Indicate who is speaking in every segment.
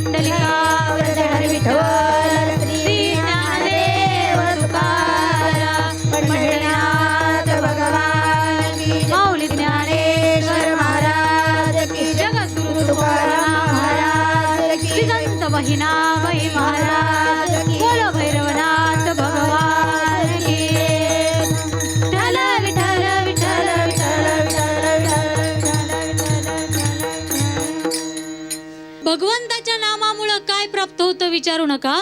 Speaker 1: पुंडलिका वरदहर विठ्ठल श्री ज्ञानदेव तुकाराम पंढरीनाथ भगवान की माऊली ज्ञानेश्वर महाराज की जगद्गुरु तुकाराम महाराज की श्रीगंत बहिणाबाई महाराज की बोलो भैरवनाथ भगवान की विठ्ठल विठ्ठल विठ्ठल
Speaker 2: भगवंताच्या नामामुळे काय प्राप्त होतं विचारू नका.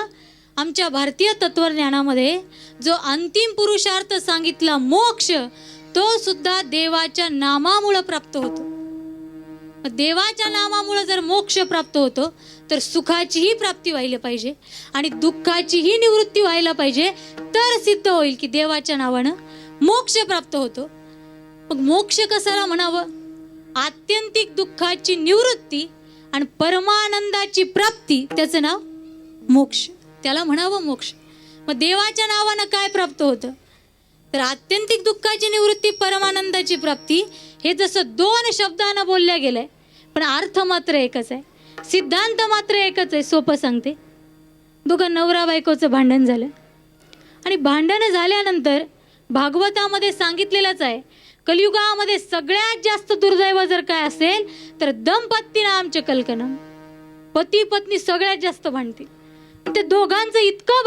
Speaker 2: आमच्या भारतीय तत्वज्ञानामध्ये जो अंतिम पुरुषार्थ सांगितला मोक्ष, तो सुद्धा देवाच्या नामामुळे प्राप्त होतो. देवाच्या नामामुळे जर मोक्ष प्राप्त होतो तर सुखाचीही प्राप्ती व्हायला पाहिजे आणि दुःखाचीही निवृत्ती व्हायला पाहिजे, तर सिद्ध होईल की देवाच्या नावानं मोक्ष प्राप्त होतो. मग मोक्ष कशाला म्हणावं? आत्यंतिक दुःखाची निवृत्ती आणि परमानंदाची प्राप्ती, त्याचं नाव मोक्ष, त्याला म्हणावं मोक्ष. मग देवाच्या नावानं काय प्राप्त होतं? तर आत्यंतिक दुःखाची निवृत्ती, परमानंदाची प्राप्ती, हे जसं दोन शब्दानं बोलल्या गेलंय, पण अर्थ मात्र एकच आहे, सिद्धांत मात्र एकच आहे. सोपं सांगते, दोघं नवरा बायकोचं भांडण झालं आणि भांडण झाल्यानंतर भागवतामध्ये सांगितलेलंच आहे, कलियुगामध्ये सगळ्यात जास्त दुर्दैव जर काय असेल तर दंपत्तीनाम च कलकनम, पती पत्नी सगळ्यात जास्त भांडतील. ते दोघांचं इतकं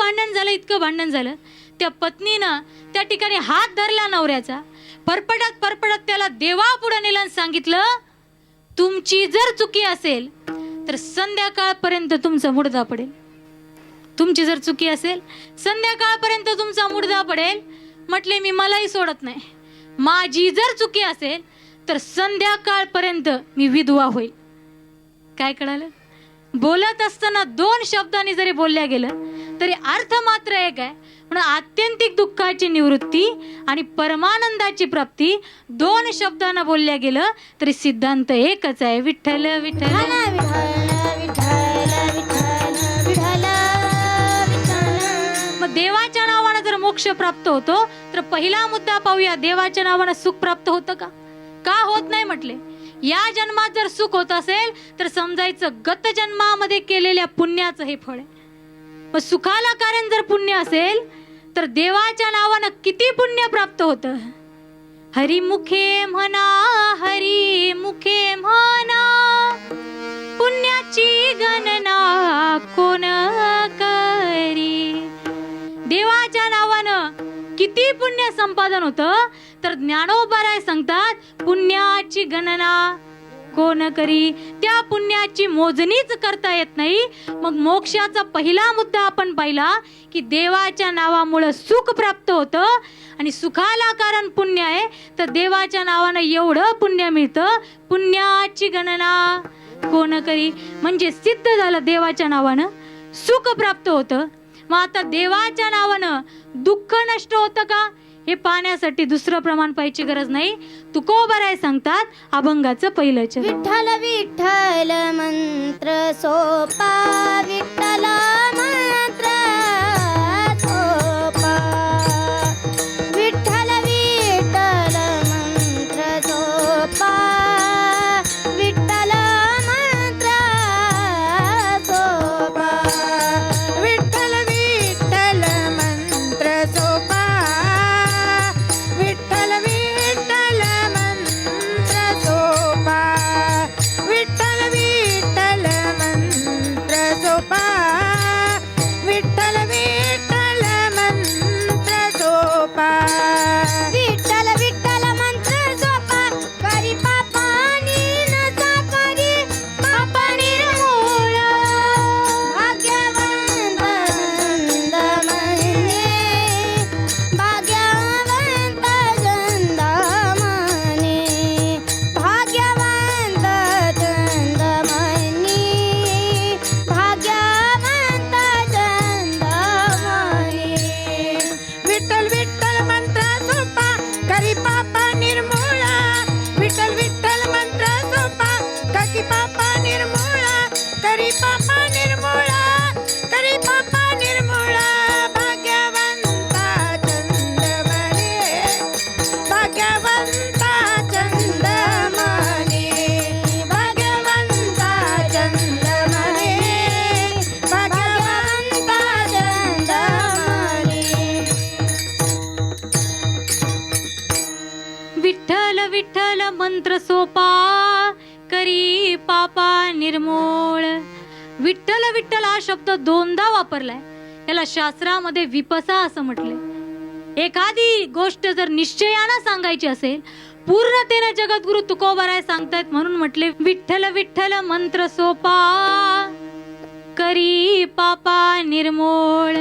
Speaker 2: भांडण झालं, त्या पत्नीनं त्या ठिकाणी हात धरला नवऱ्याचा, परपडत त्याला देवापुढे नेलं आणि सांगितलं, तुमची जर चुकी असेल तर संध्याकाळपर्यंत तुमचा मुडदा पडेल. तुमची जर चुकी असेल संध्याकाळपर्यंत तुमचा मुडदा पडेल. म्हटले मी मलाही सोडत नाही, माझी जर चुकी असेल तर संध्याकाळपर्यंत मी विधवा होईल. काय कळालं? बोलत असताना दोन शब्दांनी जरी बोलल्या गेलं तरी अर्थ मात्र एक आहे. म्हणून आत्यंतिक दुःखाची निवृत्ती आणि परमानंदाची प्राप्ती दोन शब्दांना बोलल्या गेलं तरी सिद्धांत एकच आहे, विठ्ठल विठ्ठल मग देवाच्या नावानं जर मोक्ष प्राप्त होतो तर पहिला मुद्दा पाहूया, देवाच्या नावानं सुख प्राप्त होतं का? का होत नाही म्हटले? या जन्मात जर सुख होत असेल तर समजायचं गत जन्मामध्ये केलेल्या पुण्याचं हे फळ आहे. मग सुखाला कारण जर पुण्य असेल तर देवाच्या नावानं किती पुण्य प्राप्त होतं? हरिमुखे म्हणा, हरिमुखे म्हणा, पुण्याची गणना कोण करी. देवाच्या नावानं किती पुण्य संपादन होतं तर ज्ञानोबाराय सांगतात, पुण्याची गणना कोण करी. त्या पुण्याची मोजणीच करता येत नाही. मग मोक्षाचा पहिला मुद्दा आपण पाहिला की देवाच्या नावामुळे सुख प्राप्त होतं आणि सुखाला कारण पुण्य आहे, तर देवाच्या नावानं एवढं पुण्य मिळतं, पुण्याची गणना कोण करी. म्हणजे सिद्ध झालं देवाच्या नावानं सुख प्राप्त होतं. मग आता देवाच्या नावानं दुःख नष्ट होतं का हे पाहण्यासाठी दुसरं प्रमाण पाहायची गरज नाही. तुकोबाराय सांगतात, अभंगाचं पहिलं चरण,
Speaker 1: विठ्ठल विठ्ठल मंत्र सोपा, विठ्ठल मंत्र सोपा, विठ्ठल विठ्ठल मंत्र सोपा, विठ्ठल मंत्र सोपा, विठ्ठल विठ्ठल मंत्र सोपा, विठ्ठल विठ्ठल मंत्र सोपा, विठ्ठल विठ्ठल मंत्र सोपा, विठ्ठल विठ्ठल मंत्र सोपा, विठ्ठल विठ्ठल मंत्र सोपा, करी पापानी नसा करी, पापानी मूळ भाग्यवंत चंद म्हणे, भाग्यवंत चंद म्हणे, भाग्यवंत चंद म्हणे, भाग्यवंत चंद म्हणे. विठ्ठल विठ्ठल मंत्र सोपा, करी पापा निर्मूळा, विठ्ठल विठ्ठल मंत्र सोपा, करी पापा निर्मूळा, करी पापा निर्मूळा, करी पापा निर्मूळा, भाग्यवंता चंद म्हणे, भाग्यवंता चंद म्हणे, भाग्यवंता चंद म्हणे,
Speaker 2: करी पापा निर्मूळ. विठ्ठल विठ्ठल हा शब्द दोनदा वापरलाय. याला शास्त्रामध्ये विपसा असं म्हटलंय. एखादी गोष्ट जर निश्चयानं सांगायची असेल, पूर्णतेने जगद्गुरु तुकोबाराय सांगतायत म्हणून म्हटले विठ्ठल विठ्ठल मंत्र सोपा करी पापा निर्मूळ.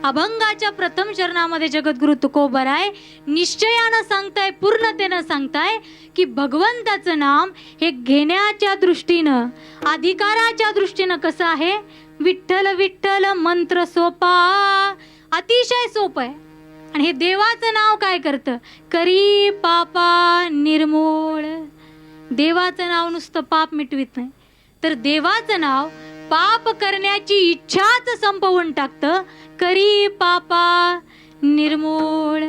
Speaker 2: अभंगाच्या प्रथम चरणामध्ये जगद्गुरु तुकोबाराय निश्चयानं सांगताय, पूर्णतेनं सांगताय की भगवंताचं नाम हे घेण्याच्या दृष्टीनं, अधिकाराच्या दृष्टीनं कसं आहे. विठ्ठल विठ्ठल मंत्र सोपा, अतिशय सोपं आहे. आणि हे देवाचं नाव काय करतं, करी पापा निर्मूळ. देवाचं नाव नुसतं पाप मिटवित नाही, तर देवाचं नाव पाप करण्याची इच्छाच संपवून टाकतं. करी पापा निर्मूळ.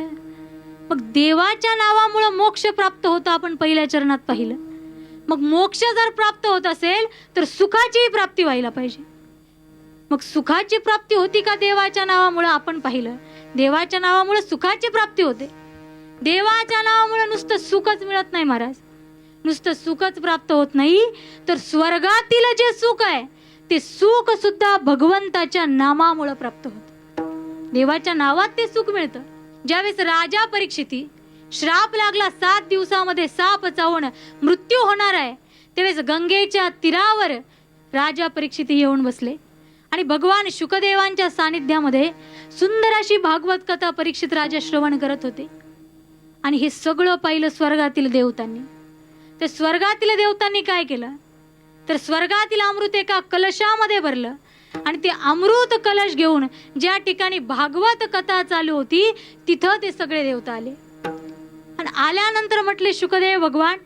Speaker 2: मग देवाच्या नावामुळं मोक्ष प्राप्त होतं, आपण पहिल्या चरणात पाहिलं. मग मोक्ष जर प्राप्त होत असेल तर सुखाची प्राप्ती व्हायला पाहिजे. मग सुखाची प्राप्ती होती का देवाच्या नावामुळं, आपण पाहिलं. देवाच्या नावामुळे सुखाची प्राप्ती होते. देवाच्या नावामुळे नुसतं सुखच मिळत नाही महाराज. नुसतं सुखच प्राप्त होत नाही, तर स्वर्गातील जे सुख आहे ते सुख सुद्धा भगवंताच्या नामामुळे प्राप्त होतं. देवाच्या नावात ते सुख मिळतं. ज्यावेळेस राजा परीक्षिती श्राप लागला, 7 दिवसामध्ये साप चावून मृत्यू होणार आहे, त्यावेळेस गंगेच्या तीरावर राजा परीक्षिती येऊन बसले आणि भगवान शुकदेवांच्या सानिध्यामध्ये सुंदर अशी भागवत कथा परीक्षित राजा श्रवण करत होते. आणि हे सगळं पाहिलं स्वर्गातील देवतांनी. ते स्वर्गातील देवतांनी काय केलं, तर स्वर्गातील अमृत एका कलशामध्ये भरलं आणि ते अमृत कलश घेऊन ज्या ठिकाणी भागवत कथा चालू होती तिथं ते सगळे देवता आले. आणि आल्यानंतर म्हटले, शुकदेव भगवान,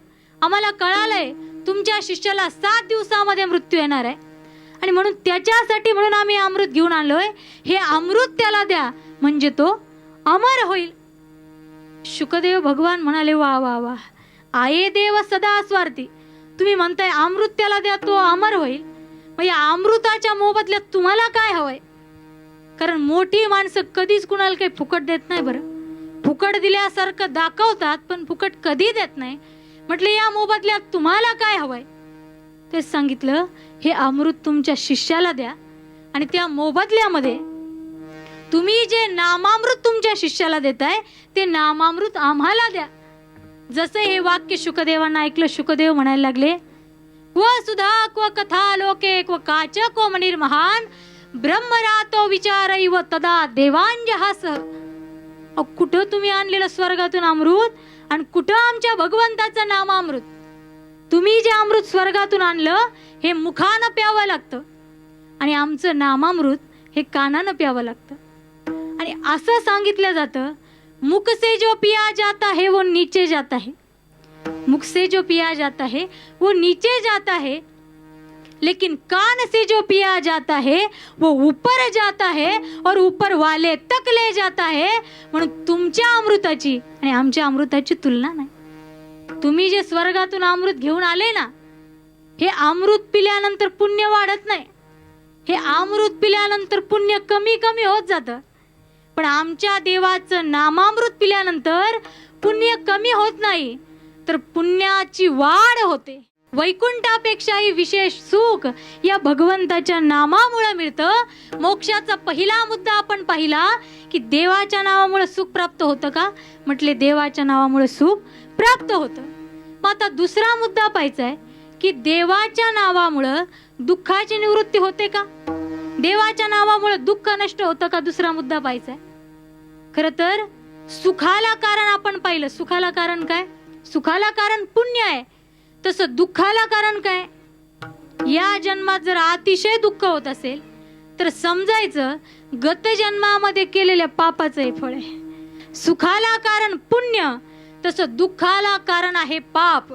Speaker 2: आम्हाला कळालंय तुमच्या शिष्याला 7 दिवसामध्ये मृत्यू येणार आहे आणि म्हणून त्याच्यासाठी म्हणून आम्ही अमृत घेऊन आलोय. हे अमृत त्याला द्या म्हणजे तो अमर होईल. शुकदेव भगवान म्हणाले, वा वा वा, आये देव सदा स्वार्थी. तुम्ही म्हणताय अमृत त्याला द्या, तो अमर होईल. मग या अमृताच्या मोबदल्यात तुम्हाला काय हवंय. कारण मोठी माणसं कधीच कुणाला काही फुकट देत नाही. बरं, फुकट दिल्यासारखं दाखवतात पण फुकट कधी देत नाही. म्हटले या मोबदल्यात तुम्हाला काय हवंय. ते सांगितलं, हे अमृत तुमच्या शिष्याला द्या आणि त्या मोबदल्यामध्ये तुम्ही जे नामामृत तुमच्या शिष्याला देताय ते नामामृत आम्हाला द्या. जसं हे वाक्य शुकदेवांना ऐकलं, शुकदेव म्हणायला लागले, क्व सुधा क्व कथा लोके क्व काच क्व मणिर महान ब्रह्मरातो विचारैव तदा देवांजहास. कुठं तुम्ही आणलेलं स्वर्गातून अमृत आणि कुठं आमच्या भगवंताचं नामामृत. तुम्ही जे अमृत स्वर्गातून आणलं हे मुखानं प्यावं लागतं आणि आमचं नामामृत हे कानानं प्यावं लागतं. आणि असं सांगितलं जातं, मुख से जो पिया जाता है वो नीचे जाता है. मुख से जो पिया जाता है वो नीचे जाता है, लेकिन कान से जो पिया जाता है वो ऊपर जाता है और ऊपर वाले तक ले जाता है. म्हणून तुमच्या अमृताची आणि आमच्या अमृताची तुलना नाही. तुम्ही जे स्वर्गातून अमृत घेऊन आले ना, हे अमृत पिल्यानंतर पुण्य वाढत नाही. हे अमृत पिल्यानंतर पुण्य कमी कमी होत जातं. पण आमच्या देवाचं नामामृत पिल्यानंतर पुण्य कमी होत नाही, तर पुण्याची वाढ होते. वैकुंठापेक्षाही विशेष सुख या भगवंताच्या नामामुळे मिळतं. मोक्षाचा पहिला मुद्दा आपण पाहिला की देवाच्या नावामुळे सुख प्राप्त होतं का. म्हटले देवाच्या नावामुळे सुख प्राप्त होतं. मग आता दुसरा मुद्दा पाहायचा आहे की देवाच्या नावामुळे दुःखाची निवृत्ती होते का, देवाच्या नावामुळे दुःख नष्ट होतं का. दुसरा मुद्दा पाहायचा आहे. खरं तर सुखाला कारण आपण पाहिलं. सुखाला कारण काय, सुखाला कारण पुण्य आहे. तसं दुःखाला कारण काय, या जन्मात जर अतिशय दुःख होत असेल तर समजायचं गत जन्मामध्ये केलेल्या पापाचं हे फळ आहे. सुखाला कारण पुण्य, तसं दुःखाला कारण आहे पाप.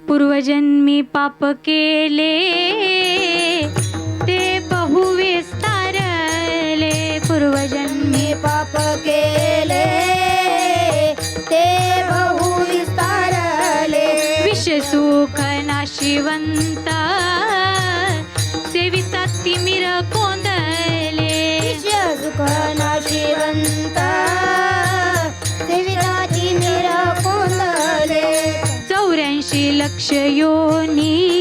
Speaker 2: पूर्वजन्मी पाप केले ते बहुविस्तारले. पूर्वजन्मी
Speaker 1: पाप केले ते बहुविस्तारले.
Speaker 2: विषसुख नाशिवंता सेविता तिमिर कोंदले.
Speaker 1: विषसुख नाशिवंता सेविता तिमिर कोंदले.
Speaker 2: 84 लक्ष योनी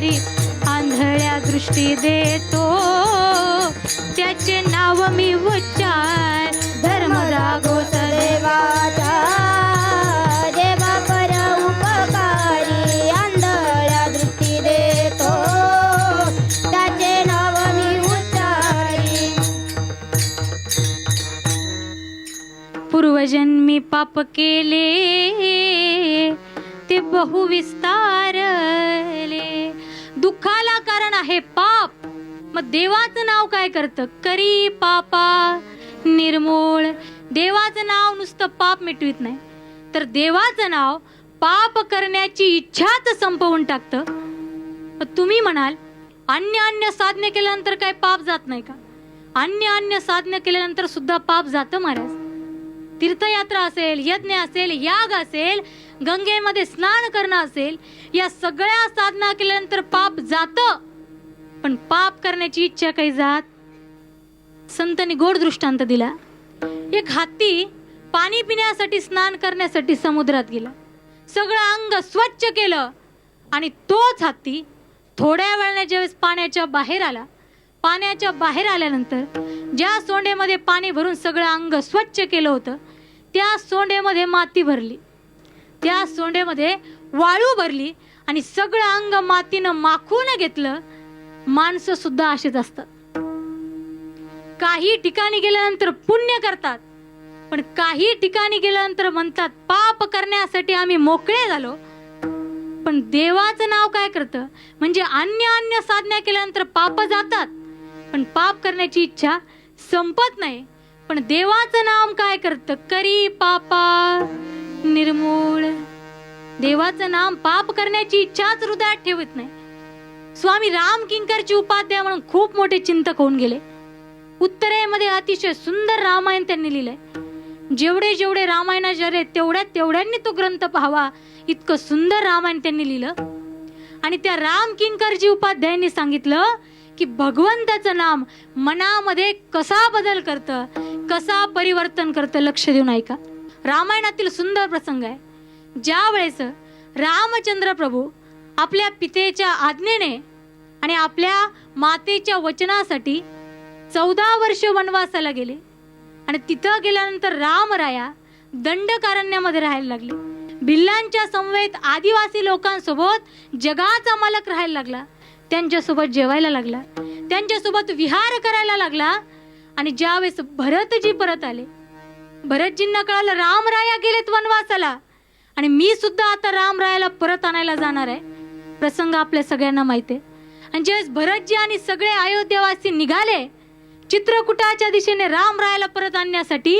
Speaker 2: उपकारी आंधळ्या दृष्टी देतो त्याचे नाव मी उच्चार.
Speaker 1: धर्म जागोस देवाचा देवा पर उपकारी आंधळ्या दृष्टी देतो त्याचे नाव मी उच्चारी.
Speaker 2: पूर्वजन्मी पाप केले ते बहुविस्तारले. दुःखाला कारण आहे पाप. मग देवाचं नाव काय करतं? करी पापा निर्मूळ. देवाचं नाव नुसतं पाप मिटवित नाही, तर देवाचं नाव पाप करण्याची इच्छाच संपवून टाकतं. मग तुम्ही म्हणाल अन्य साधने केल्यानंतर काय पाप जात नाही का? अन्य साधने केल्यानंतर सुद्धा पाप जातं महाराज. तीर्थयात्रा असेल, यज्ञ असेल, याग असेल, गंगेमध्ये स्नान करणं असेल, या सगळ्या साधना केल्यानंतर पाप जातं. पण पाप करण्याची इच्छा काही जात. संतांनी गोड दृष्टांत दिला. एक हत्ती पाणी पिण्यासाठी स्नान करण्यासाठी समुद्रात गेला, सगळं अंग स्वच्छ केलं आणि तोच हत्ती थोड्या वेळाने ज्यावेळेस पाण्याच्या बाहेर आला, पाण्याच्या बाहेर आल्यानंतर ज्या सोंडेमध्ये पाणी भरून सगळं अंग स्वच्छ केलं होतं त्या सोंडेमध्ये माती भरली, त्या सोंडेमध्ये वाळू भरली आणि सगळं अंग मातीनं माखून घेतलं. माणसं सुद्धा असेच असतात. काही ठिकाणी गेल्यानंतर पुण्य करतात, पण काही ठिकाणी गेल्यानंतर म्हणतात पाप करण्यासाठी आम्ही मोकळे झालो. पण देवाचं नाव काय करतं? म्हणजे अन्य साधना केल्यानंतर पाप जातात, पण पाप करण्याची इच्छा संपत नाही. पण देवाचं नाम काय करतं? करी पापा निर्मूळ. देवाचं नाम पाप करण्याची इच्छाच हृदयात ठेवत नाही. स्वामी राम किंकरची उपाध्याय म्हणून खूप मोठे चिंतक होऊन गेले. उत्तरेमध्ये अतिशय सुंदर रामायण त्यांनी लिहिलंय. जेवढे जेवढे रामायणाचार्य तेवढ्यांनी तो ग्रंथ पाहावा, इतकं सुंदर रामायण त्यांनी लिहिलं. आणि त्या राम किंकरजी उपाध्यायांनी सांगितलं की भगवंताचं नाम मनामध्ये कसा बदल करतं, कसा परिवर्तन करतं, लक्ष देऊन ऐका. रामायणातील सुंदर प्रसंग आहे. ज्या वेळेस रामचंद्र प्रभू आपल्या पितेच्या आज्ञेने आणि आपल्या मातेच्या वचनासाठी 14 वर्ष वनवासाला गेले आणि तिथं गेल्यानंतर रामराया दंडकारण्यामध्ये राहायला लागले. भिल्लांच्या समवेत आदिवासी लोकांसोबत जगाचा मालक राहायला लागला, त्यांच्यासोबत जेवायला लागला, त्यांच्यासोबत विहार करायला लागला. आणि ज्यावेळेस भरतजी परत आले, भरतजींना कळालं रामराया गेलेत वनवासाला आणि मी सुद्धा आता रामरायाला परत आणायला जाणार आहे. प्रसंग आपल्या सगळ्यांना माहिती आहे. आणि ज्यावेळेस भरतजी आणि सगळे अयोध्यावासी निघाले चित्रकूटाच्या दिशेने रामरायाला परत आणण्यासाठी,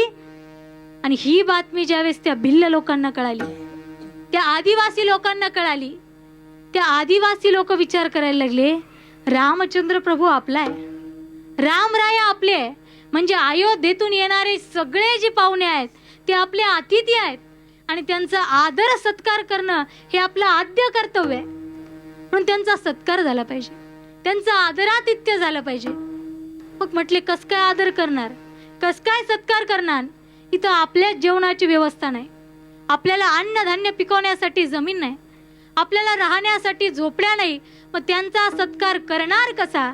Speaker 2: आणि ही बातमी ज्यावेळेस त्या भिल्ल लोकांना कळाली, त्या आदिवासी लोकांना कळाली, त्या आदिवासी लोक विचार करायला लागले रामचंद्र प्रभू आपला आहे, रामराया आपले आहे, म्हणजे अयोध्येतून येणारे सगळे जे पाहुणे आहेत ते आपले अतिथी आहेत आणि त्यांचा आदर सत्कार करणं हे आपलं आद्य कर्तव्य आहे. म्हणून त्यांचा सत्कार झाला पाहिजे, त्यांचा आदरातिथ्य झालं पाहिजे. मग म्हटले कस काय आदर करणार, कस काय सत्कार करणार? इथं आपल्या जेवणाची व्यवस्था नाही, आपल्याला अन्नधान्य पिकवण्यासाठी जमीन नाही, आपल्याला राहण्यासाठी झोपड्या नाही, मग त्यांचा सत्कार करणार कसा?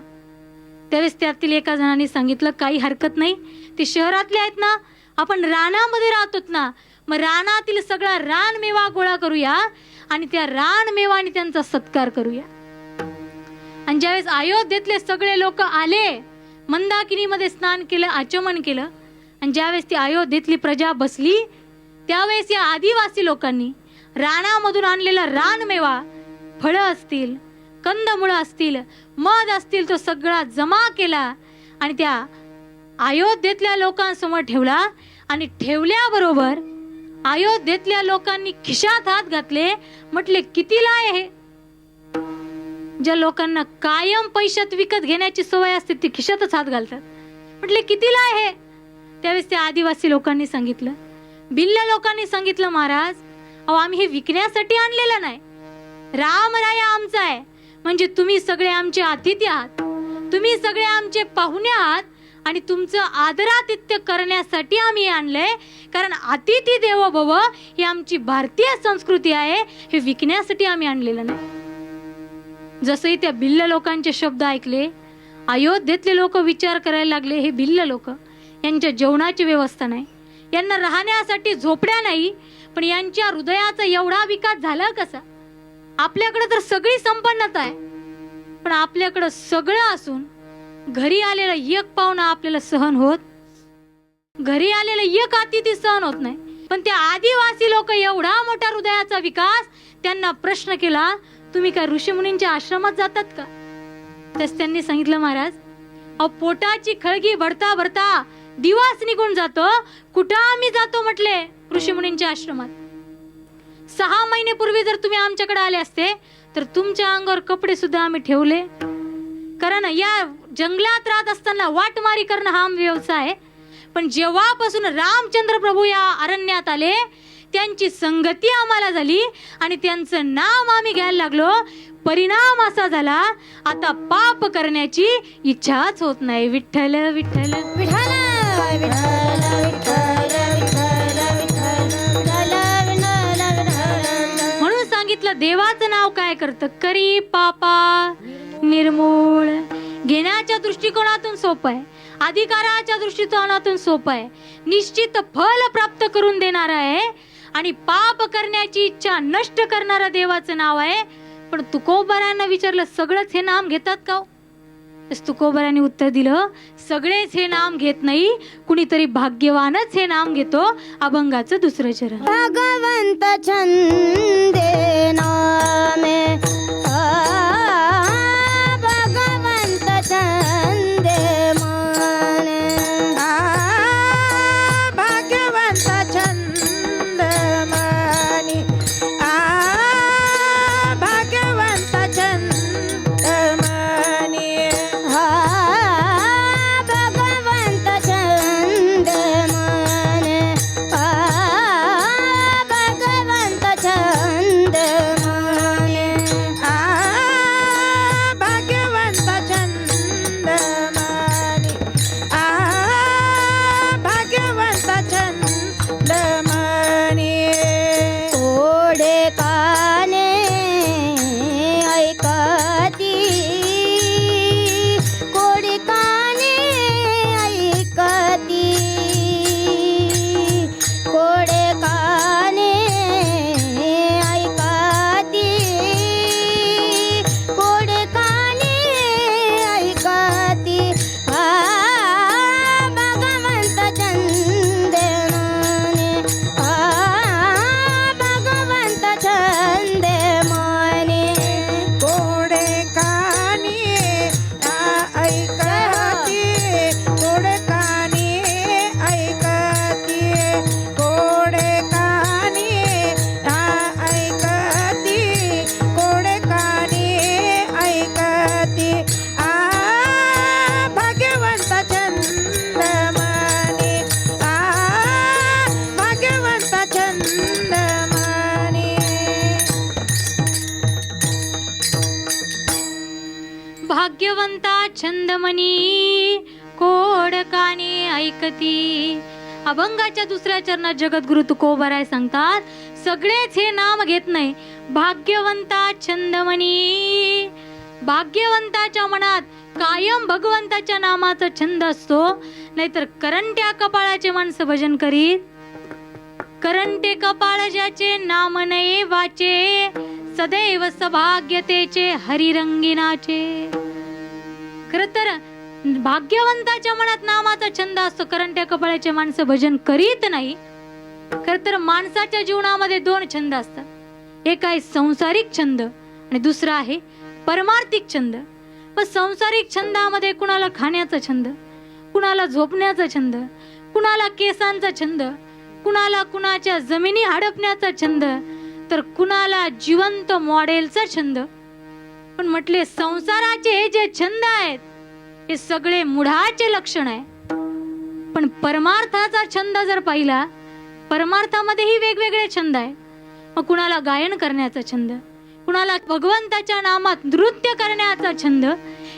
Speaker 2: त्यावेळेस त्यातील एका जणांनी सांगितलं काही हरकत नाही, ते शहरातले आहेत ना, आपण रानामध्ये राहतोत ना, मग रानातील सगळा रानमेवा गोळा करूया आणि त्या रानमेवाने त्यांचा सत्कार करूया. आणि ज्यावेळेस अयोध्येतले सगळे लोक आले, मंदाकिनीमध्ये स्नान केलं, आचमन केलं, आणि ज्यावेळेस ती अयोध्येतली प्रजा बसली त्यावेळेस या आदिवासी लोकांनी रानामधून आणलेला रानमेवा, फळं असतील, कंदमुळं असतील, मध असतील, तो सगळा जमा केला आणि त्या अयोध्येतल्या लोकांसमोर ठेवला. आणि ठेवल्याबरोबर अयोध्येतल्या लोकांनी खिशात हात घातले, म्हटले कितीला आहे हे? ज्या लोकांना कायम पैशात विकत घेण्याची सवय असते ते खिशातच हात घालतात. म्हटले कितीला आहे हे? त्यावेळेस त्या आदिवासी लोकांनी सांगितलं, भिल्ल लोकांनी सांगितलं महाराज अहो आम्ही हे विकण्यासाठी आणलेलं नाही, रामराया आमचा आहे, म्हणजे तुम्ही सगळे आमचे अतिथी आहात, तुम्ही सगळे आमचे पाहुणे आहात आणि तुमचं आदरातिथ्य करण्यासाठी आम्ही आणलंय. कारण अतिथी देवो भव ही आमची भारतीय संस्कृती आहे, हे विकण्यासाठी आम्ही आणलेलं नाही. जसंही त्या भिल्ल लोकांचे शब्द ऐकले, अयोध्येतले लोक विचार करायला लागले, हे भिल्ल लोक, यांच्या जेवणाची व्यवस्था नाही, यांना राहण्यासाठी झोपड्या नाही, पण यांच्या हृदयाचा एवढा विकास झाला कसा? आपल्याकडे तर सगळी संपन्नता आहे, पण आपल्याकडं सगळं असून घरी आलेला एक पाहुणा आपल्याला सहन होत, घरी आलेला एक अतिथी सहन होत नाही. पण त्या आदिवासी लोक एवढा मोठा हृदयाचा विकास, त्यांना प्रश्न केला, तुम्ही काय ऋषीमुनींच्या आश्रमात जातात का? तस त्यांनी सांगितलं, महाराज अहो पोटाची खळगी भरता भरता दिवस निघून जातो, कुठं आम्ही जातो म्हटले ऋषीमुनींच्या आश्रमात. 6 महिन्यापूर्वी जर तुम्ही आमच्याकडे आले असते तर तुमच्या अंगावर कपडे सुद्धा आम्ही ठेवले, कारण या जंगलात राहत असताना वाटमारी करणं हा व्यवसाय आहे. पण जेव्हापासून रामचंद्र प्रभू या अरण्यात आले, त्यांची संगती आम्हाला झाली आणि त्यांचं नाम आम्ही घ्यायला लागलो. परिणाम असा झाला, आता पाप करण्याची इच्छाच होत नाही. विठ्ठल विठ्ठल
Speaker 1: विठ्ठल विठ्ठल विठ्ठल
Speaker 2: म्हणून सांगितलं, देवाचं नाव काय करतं? करी पापा निर्मूळ. घेण्याच्या दृष्टिकोनातून सोपं आहे, अधिकाराच्या दृष्टिकोनातून सोपं आहे, निश्चित फल प्राप्त करून देणार आहे आणि पाप करण्याची इच्छा नष्ट करणारा देवाचं नाव आहे. पण तुकोबारांना विचारलं, सगळंच हे नाम घेतात का? तुकोबारांनी उत्तर दिलं, सगळेच हे नाम घेत नाही, कुणीतरी भाग्यवानच हे नाम घेतो. अभंगाचं 2रं चरण.
Speaker 1: भगवंत छंदे नामे भगवंत छंदे माने
Speaker 3: भाग्यवंत छंद मानी भाग्यवंत छंद मानी
Speaker 1: भगवंत छंद माने भगवंत छंद माने
Speaker 3: भाग्यवंत छंद मानी भाग्यवंत छंद मानी
Speaker 1: कोडे काने ऐकती कोडे काने ऐकती कोडे काने ऐकती कोडे काने ऐकती भगवंत छंद माने भगवंत छंद माने
Speaker 3: कोडे कानी ऐकती कोडे कानी ऐकती कोडे कानी ऐकती कोडे कानी ऐकती भाग्यवंत छंद मानी भाग्यवंत छंद मानी
Speaker 2: भाग्यवंता छंदमणी कोडकाने ऐकती. अभंगाच्या 2ऱ्या चरणात जगद्गुरु तुकोबाराय सांगतात, सगळेच हे नाम घेत नाही. भाग्यवंता छंदमणी, भाग्यवंताच्या मनात कायम भगवंताच्या नामाचा छंद असतो, नाहीतर करंट्या कपाळाचे माणसं भजन करीत. करंटे कपाळ ज्याचे नाम नये वाचे, सदैव सभाग्यतेचे हरिरंगिनाचे. खर तर भाग्यवंताच्या मनात नामाचा छंद असतो, करंट्या कपाळाचे माणसं भजन करीत नाही. खर तर माणसाच्या जीवनामध्ये 2 छंद असतात, एक आहे संसारिक छंद आणि दुसरा आहे परमार्थिक छंद. पण संसारिक छंदामध्ये कुणाला खाण्याचा छंद, कुणाला झोपण्याचा छंद, कुणाला केसांचा छंद, कुणाला कुणाच्या जमिनी हडपण्याचा छंद, तर कुणाला जिवंत मॉडेलचा छंद. पण म्हटले संसाराचे हे जे छंद आहेत हे सगळे मुढाचे लक्षण आहे. पण परमार्थाचा छंद जर पाहिला, परमार्थामध्येही वेगवेगळे छंद आहे. मग कुणाला गायन करण्याचा छंद, कुणाला भगवंताच्या नामात नृत्य करण्याचा छंद,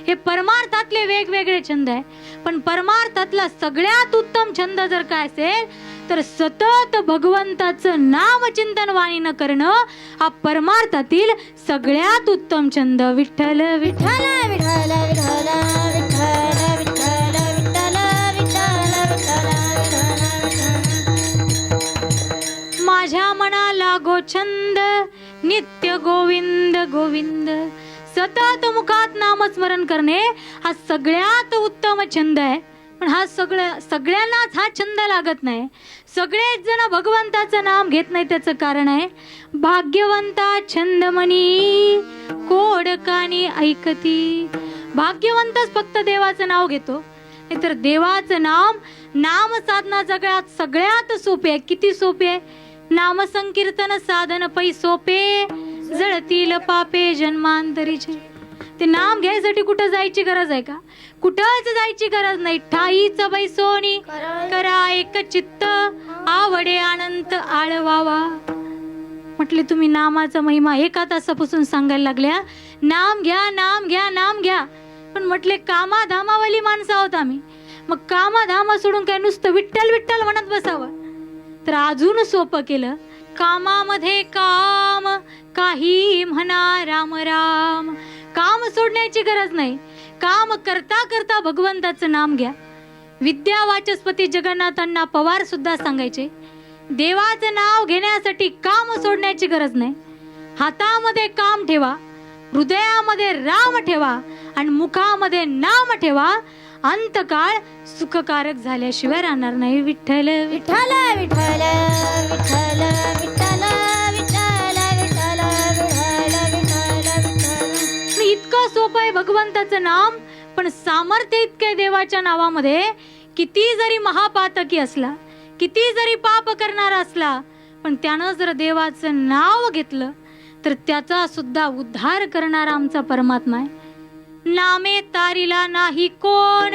Speaker 2: हे परमार्थातले वेगवेगळे छंद आहे. पण परमार्थातला सगळ्यात उत्तम छंद जर काय असेल तर सतत भगवंताचं नामचिंतन वाणीनं करणं हा परमार्थातील सगळ्यात उत्तम छंद. विठ्ठल विठ्ठल
Speaker 1: विठ्ठल विठ्ठल विठ्ठल विठ्ठल विठ्ठल विठ्ठल विठ्ठल
Speaker 2: माझ्या मनाला छंद नित्य गोविंद गोविंद. सतत मुखात नामस्मरण करणे हा सगळ्यात उत्तम छंद आहे. पण हा सगळ्यांनाच हा छंद लागत नाही. सगळेच जण भगवंताचं नाम घेत नाही. त्याचं कारण आहे भाग्यवंता छंदमणी कोडकानी ऐकती. भाग्यवंतच फक्त देवाचं नाव घेतो. नाहीतर देवाचं नाम साधना सगळ्यात सोपे आहे. किती सोपे आहे. नामसंकीर्तन साधन पै सोपे जळतील पापे जन्मांतरीचे. ते नाम घ्यायसाठी कुठं जायची गरज आहे का? कुठंच जायची गरज नाही. ठाईच बैसोनी करा एक चित्त आवडे अनंत आळवावा. म्हटले तुम्ही नामाचा महिमा एका तासापासून सांगायला लागल्या. नाम घ्या नाम घ्या नाम घ्या. पण म्हटले कामाधामावाली माणसं आहोत आम्ही. मग कामाधामा सोडून काय नुसतं विठ्ठल विठ्ठल म्हणत बसावं? तर अजून सोपं केलं. कामामध्ये काम काही म्हणा राम राम. काम सोडण्याची गरज नाही. काम करता करता भगवंताचं नाम घ्या. विद्या वाचस्पती जगन्नाथांना पवार सुद्धा सांगायचे देवाचं नाव घेण्यासाठी काम सोडण्याची गरज नाही. हातामध्ये काम ठेवा, हृदयामध्ये राम ठेवा आणि मुखामध्ये नाम ठेवा. अंतकाळ सुखकारक झाल्याशिवाय राहणार नाही. विठ्ठल
Speaker 1: विठ्ठल विठ्ठल विठ्ठल विठ्ठल विठ्ठल विठ्ठल विठ्ठल विठ्ठल विठ्ठल.
Speaker 2: इतकं सोपं आहे भगवंताचं नाम. पण सामर्थ्य इतके देवाच्या नावामध्ये. किती जरी महापातकी असला, किती जरी पाप करणारा असला, पण त्यानं जर देवाचं नाव घेतलं तर त्याचा सुद्धा उद्धार करणारा आमचा परमात्मा आहे. नामे तारीला नाही कोण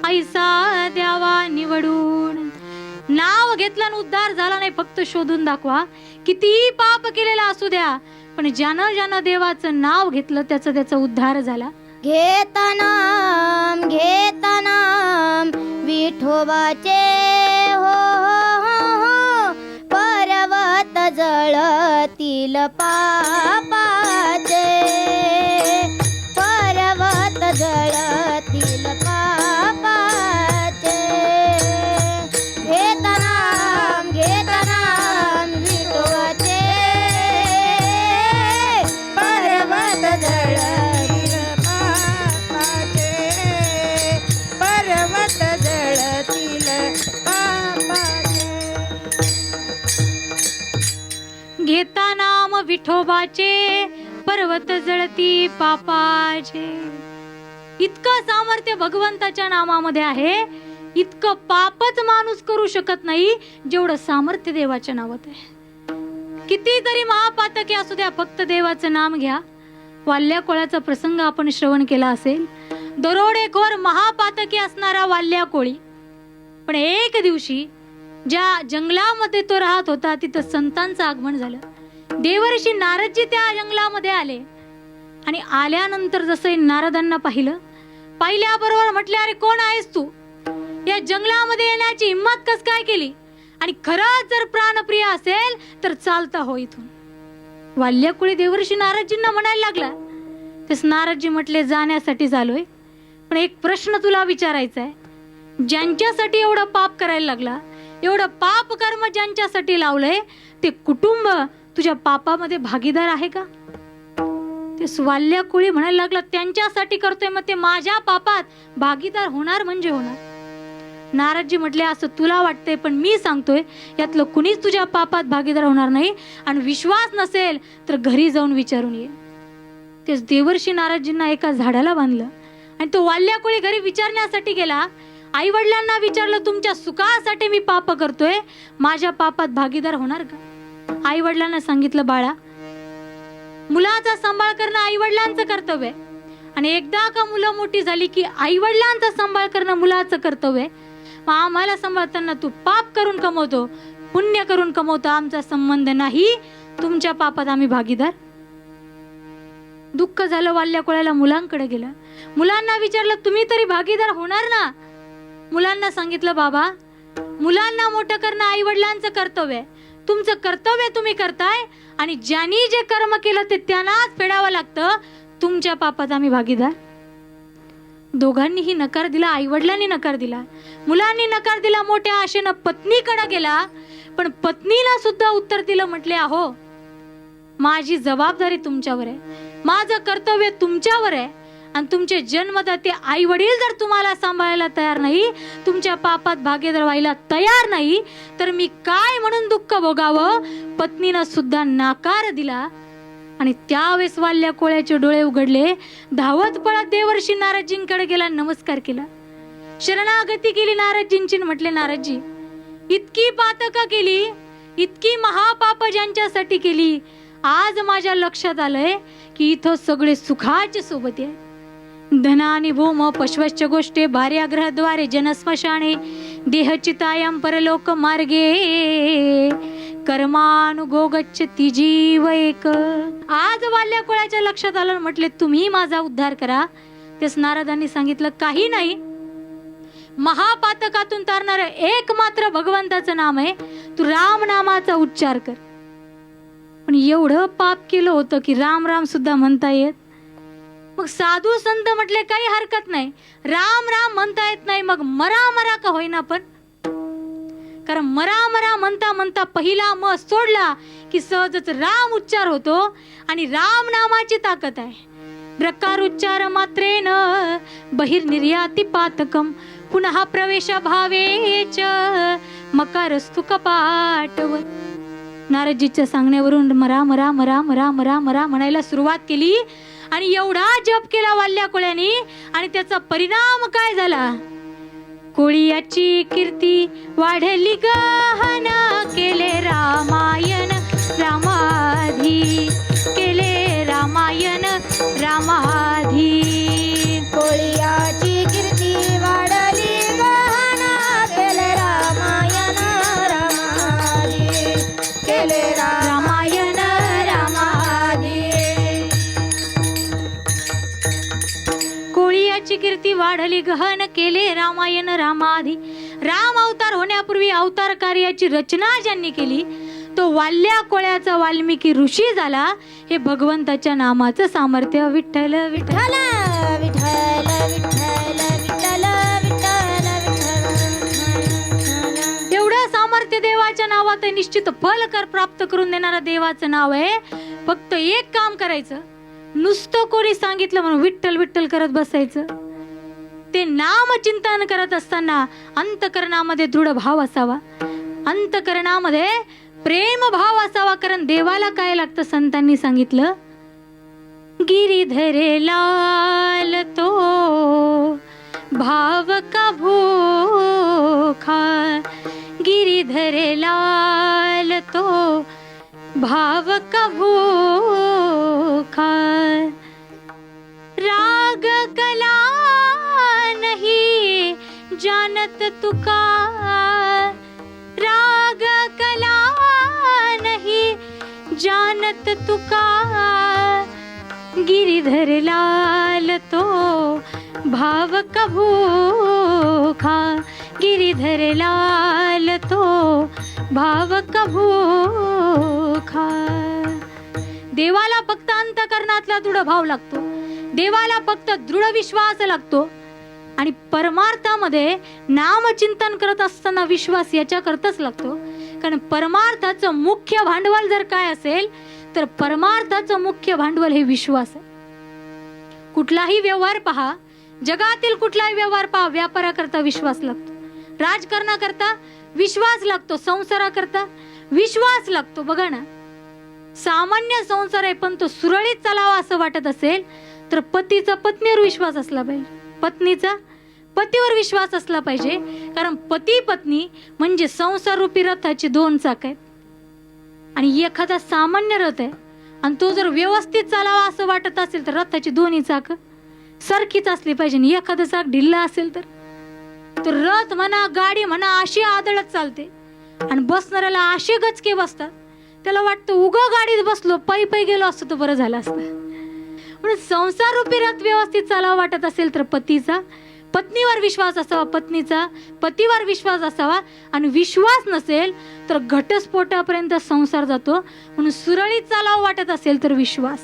Speaker 2: ऐसा द्यावा निवडून. नाव घेतलं आणि उद्धार झाला नाही फक्त शोधून दाखवा. कितीही पाप केलेला असू द्या, पण ज्यानं देवाचं नाव घेतलं त्याचा उद्धार झाला.
Speaker 1: घेता नाम विठोबाचे हो हो हो पर्वत जळतील पापाचे. पर्वत जळतील पापाचे. घेता नाम विठोबाचे
Speaker 3: पर्वत जळतील पापाचे. पर्वत जळतील पापाचे.
Speaker 2: घेता नाम विठोबाचे पर्वत जळती पापाचे. इतकं सामर्थ्य भगवंताच्या नामामध्ये आहे. इतकं पापच माणूस करू शकत नाही जेवढं सामर्थ्य देवाच्या नावात आहे. कितीतरी महापातकी असू द्या, फक्त देवाचं नाम घ्या. वाल्या कोळ्याचा प्रसंग आपण श्रवण केला असेल. दरोडेखोर महापातकी असणारा वाल्या कोळी. पण एक दिवशी ज्या जंगलामध्ये तो राहत होता तिथं संतांचं आगमन झालं. देवर्षी नारदजी त्या जंगलामध्ये आले आणि आल्यानंतर जसं नारदांना पाहिल्याबरोबर म्हटले, अरे कोण आहेस तू? या जंगलामध्ये येण्याची हिंमत कस काय केली? आणि खरंच जर प्राणप्रिय असेल तर चालता हो इथून. वाल्याकुळी देवर्षी नारदजींना म्हणायला लागला. तेच नारदजी म्हटले, जाण्यासाठी झालोय, पण एक प्रश्न तुला विचारायचा आहे. ज्यांच्यासाठी एवढं पाप करायला लागला, एवढं पाप कर्म ज्यांच्यासाठी लावलंय, ते कुटुंब तुझ्या पापामध्ये भागीदार आहे का? ते वाल्याकुळी म्हणायला लागला, त्यांच्यासाठी करतोय, मग ते माझ्या पापात भागीदार होणार म्हणजे होणार. नारदजी म्हटले, असं तुला वाटतंय, पण मी सांगतोय यातलं कुणीच तुझ्या पापात भागीदार होणार नाही. आणि विश्वास नसेल तर घरी जाऊन विचारून ये. तेच देवर्षी नारदजींना एका झाडाला बांधलं आणि तो वाल्याकुळी घरी विचारण्यासाठी गेला. आई वडिलांना विचारलं, तुमच्या सुखासाठी मी पाप करतोय, माझ्या पापात भागीदार होणार का? आई वडिलांना सांगितलं, बाळा, मुलाचा सांभाळ करणं आई वडिलांचं कर्तव्य आहे. आणि एकदा का मुलं मोठी झाली की आई वडिलांचा सांभाळ करणं मुलाचं कर्तव्य आहे. मग आम्हाला सांभाळताना तू पाप करून कमवतो, पुण्य करून कमवतो, आमचा संबंध नाही, तुमच्या पापात आम्ही भागीदार. दुःख झालं वाल्याकोळ्याला. मुलांकडे गेलं, मुलांना विचारलं, तुम्ही तरी भागीदार होणार ना? मुलांना सांगितलं, बाबा, मुलांना मोठं करणं आई वडिलांचं कर्तव्य आहे. तुमचं कर्तव्य तुम्ही करताय आणि ज्यांनी जे कर्म केलं ते त्यांनाच फेडावं लागतं. तुमच्या पापात आम्ही भागीदार. दोघांनीही नकार दिला. आई वडिलांनी नकार दिला, मुलांनी नकार दिला. मोठ्या आशेनं पत्नीकडे गेला, पण पत्नीला सुद्धा उत्तर दिलं. म्हटले, अहो माझी जबाबदारी तुमच्यावर आहे, माझं कर्तव्य तुमच्यावर आहे. आणि तुमचे जन्मदाते आई वडील जर तुम्हाला सांभाळायला तयार नाही, तुमच्या पापात भागीदार व्हायला तयार नाही, तर मी काय म्हणून दुःख भोगावं. पत्नीनं सुद्धा नकार दिला. आणि त्यावेळेस वाल्या कोळ्याचे डोळे उघडले. धावत पळत देवर्षी नारदजींकडे गेला, नमस्कार केला, शरणागती केली नारदजींची. म्हटले, नारदजी, इतकी पातका केली, इतकी महापाप ज्यांच्यासाठी केली, आज माझ्या लक्षात आलंय की इथं सगळे सुखाचे सोबत आहे. धनानि भूम पश्वश्च गोष्टे भार्याग्रहद्वारे जनस्मशाने देहचितायां परलोक मार्गे कर्मानुगोगच्छति जीव एक. आज वाल्या कोळ्याच्या लक्षात आलं. म्हटले, तुम्ही माझा उद्धार करा. तेच नारदांनी सांगितलं, काही नाही, महापातकातून तारणार एक मात्र भगवंताचं नाम आहे, तू राम नामाचा उच्चार कर. पण एवढं पाप केलं होतं की राम राम सुद्धा म्हणता येत. मग साधू संत म्हटले, काही हरकत नाही, राम राम म्हणता येत नाही, मग मरा मरा का होईना, पण कारण मरा मरा म्हणता म्हणता पहिला म सोडला की सहजच राम उच्चार होतो. आणि राम नामाची ताकद आहे. प्रकार उच्चार मात्रेन बहिर्निर्याति पातकम पुनः प्रवेश भावेच मकारस्तु कपाटव. नारदजीच्या सांगण्यावरून मरा मरा मरा मरा मरा मरा म्हणायला सुरुवात केली. आणि एवढा जप केला वाल्या कोळ्यानी. आणि त्याचा परिणाम काय झाला. कोळीयाची कीर्ती वाढली गहन, केले रामायण रामाधी, केले रामायण रामाधी.
Speaker 1: कोळियाची कीर्ती वाढली गहन, केले रामायण रामाधी, केले
Speaker 2: रामायण रामाधी. कोळीयाची कीर्ती वाढली गहन, केले रामायण रामाधी. राम अवतार होण्यापूर्वी अवतार कार्याची रचना ज्यांनी केली तो वाल्या कोळ्याचा वाल्मिकी ऋषी झाला. हे भगवंताच्या नामाचं सामर्थ्य. विठ्ठल विठ्ठल
Speaker 1: विठ्ठल विठ्ठल विठ्ठल विठ्ठल विठ्ठल.
Speaker 2: एवढं सामर्थ्य देवाच्या नावात आहे. निश्चित फल कर प्राप्त करून देणारं देवाचं नाव आहे. फक्त एक काम करायचं, नुसतं कोणी सांगितलं म्हणून विठ्ठल विठ्ठल करत बसायचं. ते नाम चिंतन करत असताना अंतकरणामध्ये दृढ भाव असावा, अंतकरणामध्ये प्रेम भाव असावा. कारण देवाला काय लागतं संतांनी सांगितलं, गिरिधरे लाल तो भाव का भूखा, गिरिधरे लाल तो भाव का भूखा. राग कला नहीं जानत तुका, राग कला नहीं जानत तुका, गिरिधर लाल तो भाव का भूखा, गिरिधर लाल तो भाव का भूखा. देवाला फक्त अंतकरणातला दृढ भाव लागतो, देवाला फक्त दृढ विश्वास लागतो. आणि परमार्थामध्ये नामचिंतन करत असताना विश्वास याच्याकरताच लागतो. कारण परमार्थाचं मुख्य भांडवल जर काय असेल तर परमार्थाचं मुख्य भांडवल हे विश्वास आहे. कुठलाही व्यवहार पहा, जगातील कुठलाही व्यवहार पहा, व्यापाराकरता विश्वास लागतो, राजकारणाकरता विश्वास लागतो, संसाराकरता विश्वास लागतो. बघा ना, सामान्य संसार आहे पण तो सुरळीत चालावा असं वाटत असेल तर पतीचा पत्नीवर विश्वास असला पाहिजे, पत्नीचा पतीवर विश्वास असला पाहिजे. कारण पती पत्नी म्हणजे संसार रूपी रथाची दोन चाक आहेत. आणि एखादा सामान्य रथ आहे आणि तो जर व्यवस्थित चालावा असं वाटत असेल तर रथाची दोन्ही चाक सारखीच असली पाहिजे. आणि एखादा चाक ढिल्ला असेल तर रथ म्हणा गाडी म्हणा अशी आदळत चालते आणि बसणाऱ्याला असे गचके बसतात, त्याला वाटतं उगा गाडीत बसलो, पायी पायी गेलो असतो तर बरं झालं असतं. म्हणून संसार रूपी रथ व्यवस्थित चालावा वाटत असेल तर पतीचा, पत्नीवर विश्वास असावा पत्नीचा, पतीवर विश्वास असावा. आणि विश्वास नसेल तर घटस्फोटापर्यंत संसार जातो. म्हणून सुरळीत चालावं वाटत असेल तर विश्वास.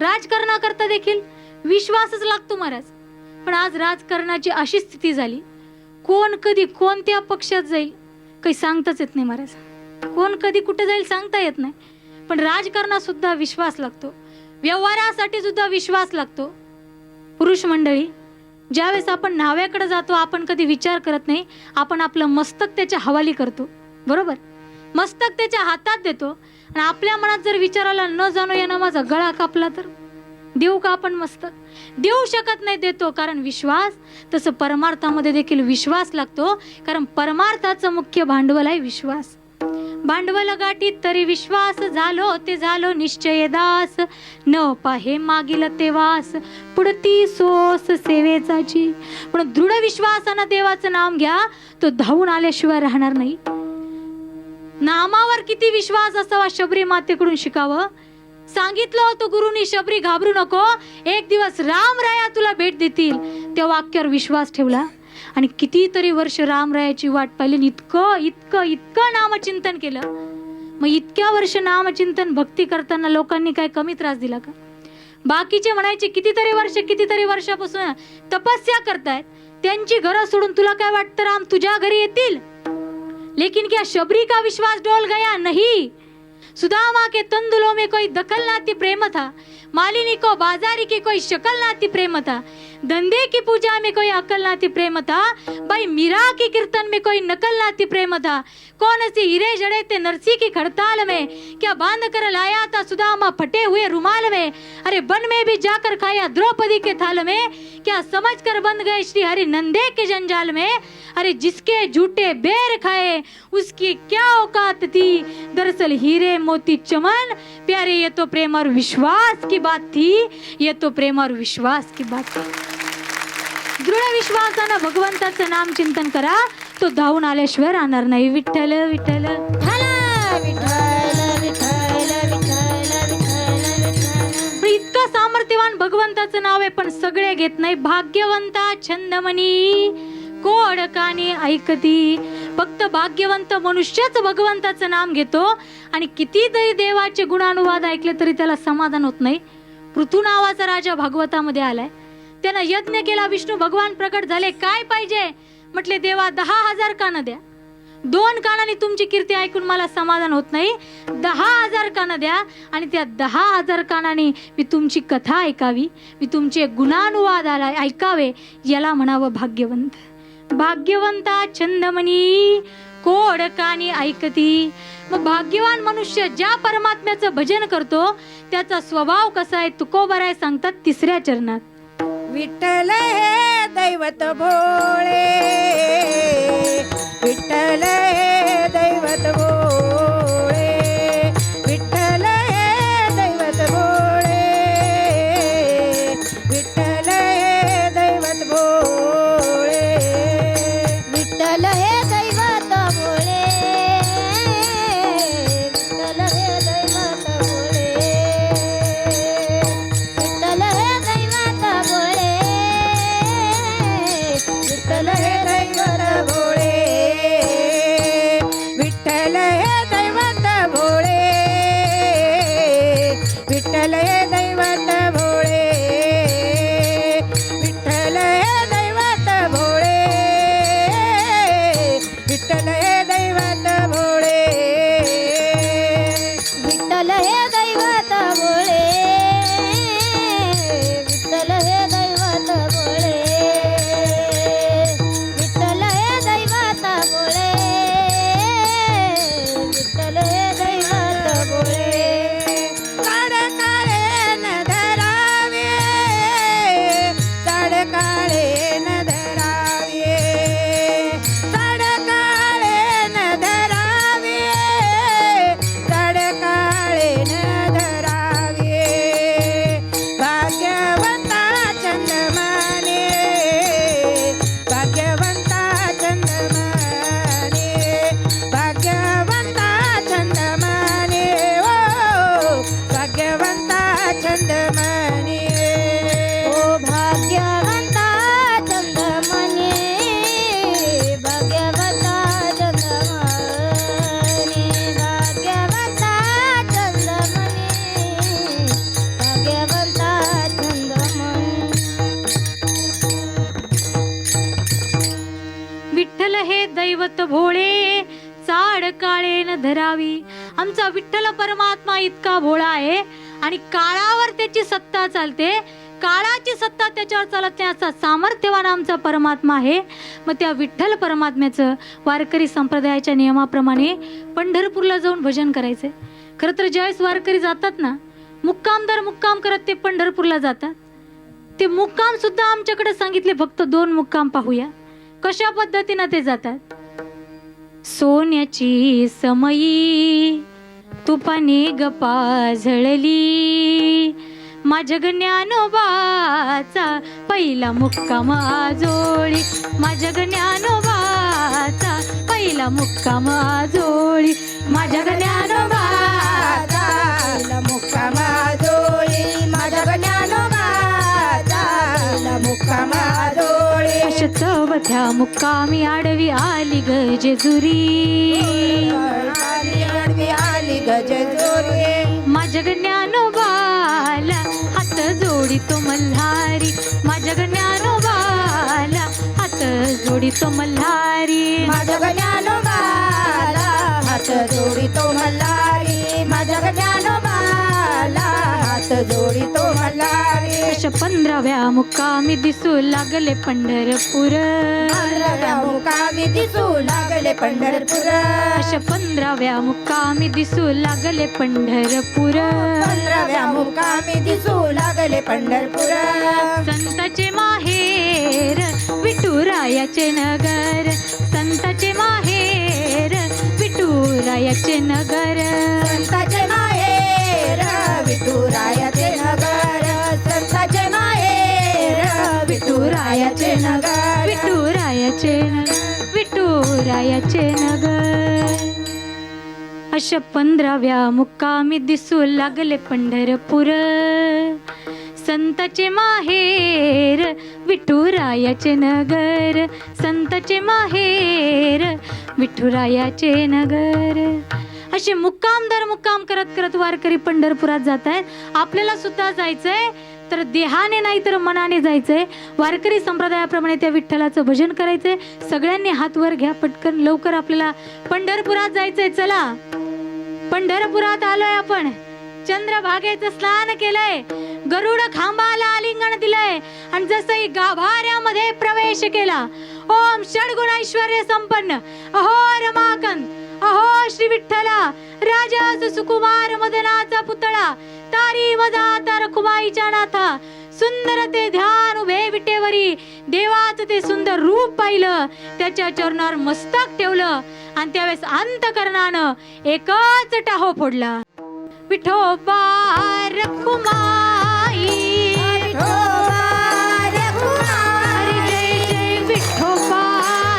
Speaker 2: राजकारणाकरता देखील विश्वासच लागतो महाराज. पण आज राजकारणाची अशी स्थिती झाली, कोण कधी कोणत्या पक्षात जाईल काही सांगताच येत नाही महाराज. कोण कधी कुठे जाईल सांगता येत नाही. पण राजकारणात सुद्धा विश्वास लागतो, व्यवहारासाठी सुद्धा विश्वास लागतो. पुरुष मंडळी, ज्यावेळेस आपण न्हाव्याकडे जातो आपण कधी विचार करत नाही, आपण आपलं मस्तक त्याच्या हवाली करतो. बरोबर, मस्तक त्याच्या हातात देतो. आणि आपल्या मनात जर विचाराला न जाणो यानं माझा गळा कापला तर देऊ का आपण मस्तक? देऊ शकत नाही, देतो कारण विश्वास. तसं परमार्थामध्ये देखील विश्वास लागतो, कारण परमार्थाचं मुख्य भांडवल आहे विश्वास. भांडवल गाठी तरी विश्वास, झालो ते झालो निश्चय दास. न पाहे मागील ते वास, पुढती सोस सेवेचाची. पण दृढ विश्वासानं देवाचं नाम घ्या, तो धावून आल्याशिवाय राहणार नाही. नामावर किती विश्वास असावा शबरी मातेकडून शिकावं. सांगितलं होतं गुरुनी, शबरी घाबरू नको, एक दिवस रामराया तुला भेट देतील. त्या वाक्यावर विश्वास ठेवला आणि कितीतरी वर्ष रामरायाची वाट पाहिली. इतकं इतकं इतकं नामचिंतन केलं. मग इतक्या वर्ष नामचिंतन भक्ती करताना लोकांनी काय कमी त्रास दिला का? बाकीचे म्हणायचे कितीतरी वर्षापासून तपस्या करतायत, त्यांची घरं सोडून तुला काय वाटतं राम तुझ्या घरी येतील? लेकिन क्या शबरी का विश्वास डोल गया? नहीं. सुदामा के तंदुलों में कोई दखल ना थी, प्रेम था. मालिनी को बाजारी की कोई शक्ल ना थी, प्रेम था. धंधे की पूजा में कोई अकल ना थी, प्रेम था. भाई मीरा की कीर्तन में कोई नकल ना थी, प्रेम था. कौन से हीरे जड़े थे नरसी की खड़ताल में, क्या बांध कर लाया था सुदामा फटे हुए रुमाल में. अरे वन में भी जाकर खाया द्रौपदी के थाल में, क्या समझ कर बंद गए श्री हरि नंदे के जंजाल में. अरे जिसके झूठे बेर खाए उसकी क्या औकात थी, दरअसल हीरे मोती चमन प्यारे. ये तो प्रेम और विश्वास की बात थी, ये तो प्रेम और विश्वास की बात थी. दृढ विश्वासानं भगवंताचं नाम चिंतन करा, तो धावून आल्याशिवाय राहणार नाही. विठ्ठल विठ्ठल इतकं सामर्थ्यवान भगवंताचं नाव आहे, पण सगळे घेत नाही. भाग्यवंता छंदमणी कोड कानी ऐकती. फक्त भाग्यवंत मनुष्यच भगवंताचं नाम घेतो. आणि कितीतरी देवाचे गुणानुवाद ऐकले तरी त्याला समाधान होत नाही. पृथू नावाचा राजा भागवतामध्ये आलाय, त्यानं यज्ञ केला, विष्णू भगवान प्रकट झाले. काय पाहिजे म्हटले, देवा 10,000 कानं द्या. 2 कानांनी तुमची कीर्ती ऐकून मला समाधान होत नाही, 10,000 कानं द्या. आणि त्या 10,000 कानांनी मी तुमची कथा ऐकावी, मी तुमचे गुणानुवाद ऐकावे. याला म्हणावं भाग्यवंत. भाग्यवंता छंदमणी कोड कानी ऐकती. मग भाग्यवान मनुष्य ज्या परमात्म्याचं भजन करतो त्याचा स्वभाव कसा आहे तुकोबराय सांगतात 3ऱ्या चरणात.
Speaker 3: विठ्ठल हे दैवत भोळे, विठ्ठल हे दैवत भोळे, विठ्ठल हे दैवत भोळे, विठ्ठल हे दैवत भोळे,
Speaker 1: विठ्ठल हे दैवत भोळे, विठ्ठल हे दैवत भोळे, विठ्ठल हे दैवत भोळे,
Speaker 3: विठ्ठल हे दैवत भोळे, विठ्ठल हे
Speaker 2: दैवत भोळे चाड काळे न धरावी. आमचा विठ्ठल परमात्मा इतका भोळा आहे आणि काळावर त्याची सत्ता चालते. काळाची सत्ता त्याच्यावर चालत नाही असा सामर्थ्यवान आमचा परमात्मा आहे. मग त्या विठ्ठल परमात्म्याचं वारकरी संप्रदायाच्या नियमाप्रमाणे पंढरपूरला जाऊन भजन करायचंय. खरं तर ज्यावेळेस वारकरी जातात ना, मुक्काम दर मुक्काम करत ते पंढरपूरला जातात. ते मुक्काम सुद्धा आमच्याकडे सांगितले, फक्त 2 मुक्काम पाहूया कशा पद्धतीनं ते जातात. सोन्याची समयी तुपाने गपा झळली, माझ्या ज्ञानोबाचा पहिला मुक्काम आजोळी, माझ्या ज्ञानोबाचा पहिला मुक्काम आजोळी, माझ्या ज्ञानोबाचा
Speaker 3: पहिला मुक्काम आजोळी, माझ्या ज्ञानोबाचा पहिला मुक्काम आजोळी.
Speaker 2: अशा चवथ्या मुक्कामी आडवी आली गजेजुरी,
Speaker 3: आडवी आली गजेजुरी,
Speaker 2: माझ्या ज्ञानोबाला हात जोडितो मल्हारी, माझ्या ज्ञानोबाला हात जोडितो मल्हारी,
Speaker 3: माझ्या ज्ञानोबाला हात जोडितो मल्हारी, माझ्या ज्ञानोबाला हात जोडितो मल्हारी.
Speaker 2: अशा 15व्या मुक्कामी दिसू लागले पंढरपूर,
Speaker 3: 15व्या मुक्कामी दिसू लागले पंढरपूर,
Speaker 2: अशा 15व्या मुक्कामी दिसू लागले पंढरपूर,
Speaker 3: 15व्या मुक्कामी दिसू लागले पंढरपूर.
Speaker 2: संताचे माहेर विठुरायाचे नगर, संताचे माहेर विठुरायाचे नगर,
Speaker 3: संताचे माहेर विठुरायाचे नगर, संताचे माहेर विठुरायाचे नगर,
Speaker 2: विठुरायाचे नगर, विठुरायाचे नगर. अशा 15व्या मुक्कामी दिसू लागले पंढरपूर, संताचे माहेर विठुरायाचे नगर, संताचे माहेर विठुरायाचे नगर. असे मुक्काम दर मुक्काम करत करत वारकरी पंढरपुरात जात आहेत. आपल्याला सुद्धा जायचंय, तर देहाने नाही तर मनाने जायचंय. वारकरी संप्रदायाप्रमाणे त्या विठ्ठलाचं भजन करायचंय. सगळ्यांनी हात वर घ्या पटकन, लवकर आपल्याला पंढरपुरात जायचंय. चला, पंढरपुरात आलोय आपण. चंद्रभागेचं स्नान केलंय, गरुड खांबाला आलिंगन दिलंय आणि जसंही गाभाऱ्यामध्ये प्रवेश केला, ओम षडगुण ऐश्वर्य संपन्न अहो रमाकांत, अहो श्री विठ्ठला, राजा सुकुमार मदनाचा पुतळा, तारी मजा रखुमाईच्या नाथा, सुंदर ते ध्यान उभे विटेवरी, देवाचं ते सुंदर रूप पाहिलं, त्याच्या चरणावर मस्तक ठेवलं आणि त्यावेळेस अंतकरणानं एकच टाहो फोडला, विठोबा रखुमाई,
Speaker 3: विठोबा रखुमाई,
Speaker 2: जय जय विठोबा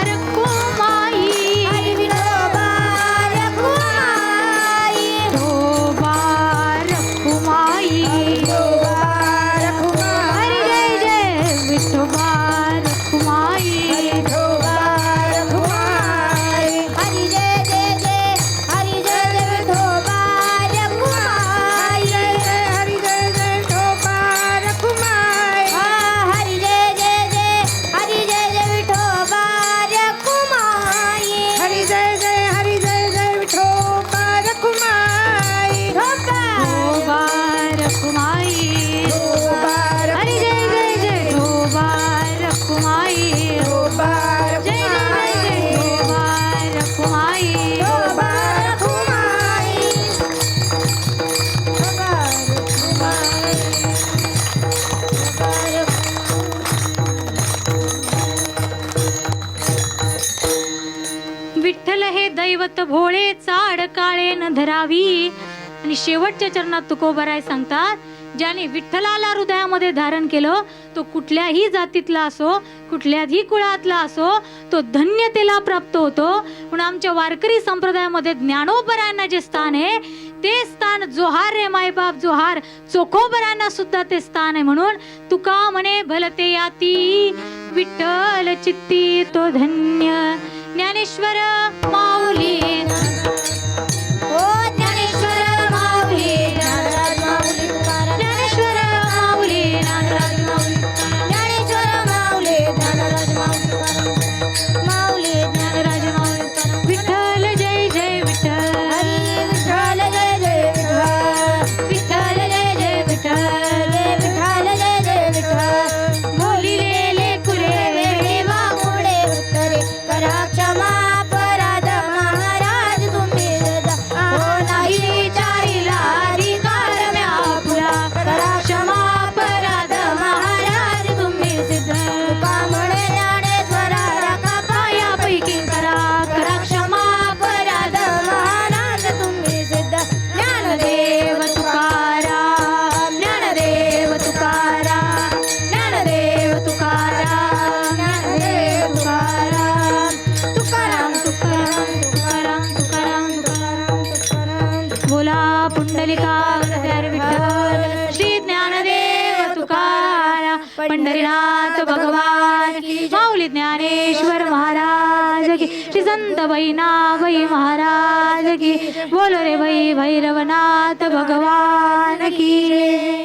Speaker 2: रखुमाई,
Speaker 3: विठोबा रखुमाई,
Speaker 2: विठोबा रखुमाई,
Speaker 3: विठोबा रखुमाई,
Speaker 2: जय जय विठोबा रखुमाई,
Speaker 3: विठोबा रखुमाई, हरी जय जय जय, हरी जय जय विठोबा रखुमाई, हरी जय जय विठोबा रखुमाई, हरी जय जय जय, हरी जय जय विठोबा रखुमाई, हरी जय जय, हरी जय जय विठोबा रखुमाई,
Speaker 2: विठोबा रखुमाई, हरी जय जय जय विठोबा रखुमाई,
Speaker 3: विठोबा
Speaker 2: जय जय जय विठोबा रखुमाई,
Speaker 3: विठोबा रखुमाई, विठोबा
Speaker 2: विठ्ठल हे दैवत भोळे चाड काळे न धरावी. आणि शेवटच्या चरणात तुकोबाराय सांगतात, ज्याने विठ्ठलाला हृदयामध्ये धारण केलं तो कुठल्याही जातीतला असो, कुठल्याही कुळातला असो, तो धन्यतेला प्राप्त होतो. म्हणून आमच्या वारकरी संप्रदायामध्ये ज्ञानोबरायांना जे स्थान आहे ते स्थान, जोहार रे मायबाप जोहार, चोखोबरायांना सुद्धा ते स्थान आहे. म्हणून तुका म्हणे भलते याती, विठ्ठल चित्ती तो धन्य. ज्ञानेश्वर माऊली,
Speaker 3: ओ ज्ञानेश्वर माऊली, ज्ञानराज माऊली तुकाराम,
Speaker 2: ज्ञानेश्वर माऊली, ज्ञानराज माऊली,
Speaker 3: ज्ञानेश्वर माऊली, ज्ञानराज माऊली तुकाराम, माऊली
Speaker 2: ज्ञानराज माऊली, पंढरीनाथ भगवान की, माऊली ज्ञानेश्वर महाराज की, श्री संत बहिणाबाई महाराज की, बोलो रे भैरवनाथ भगवान की.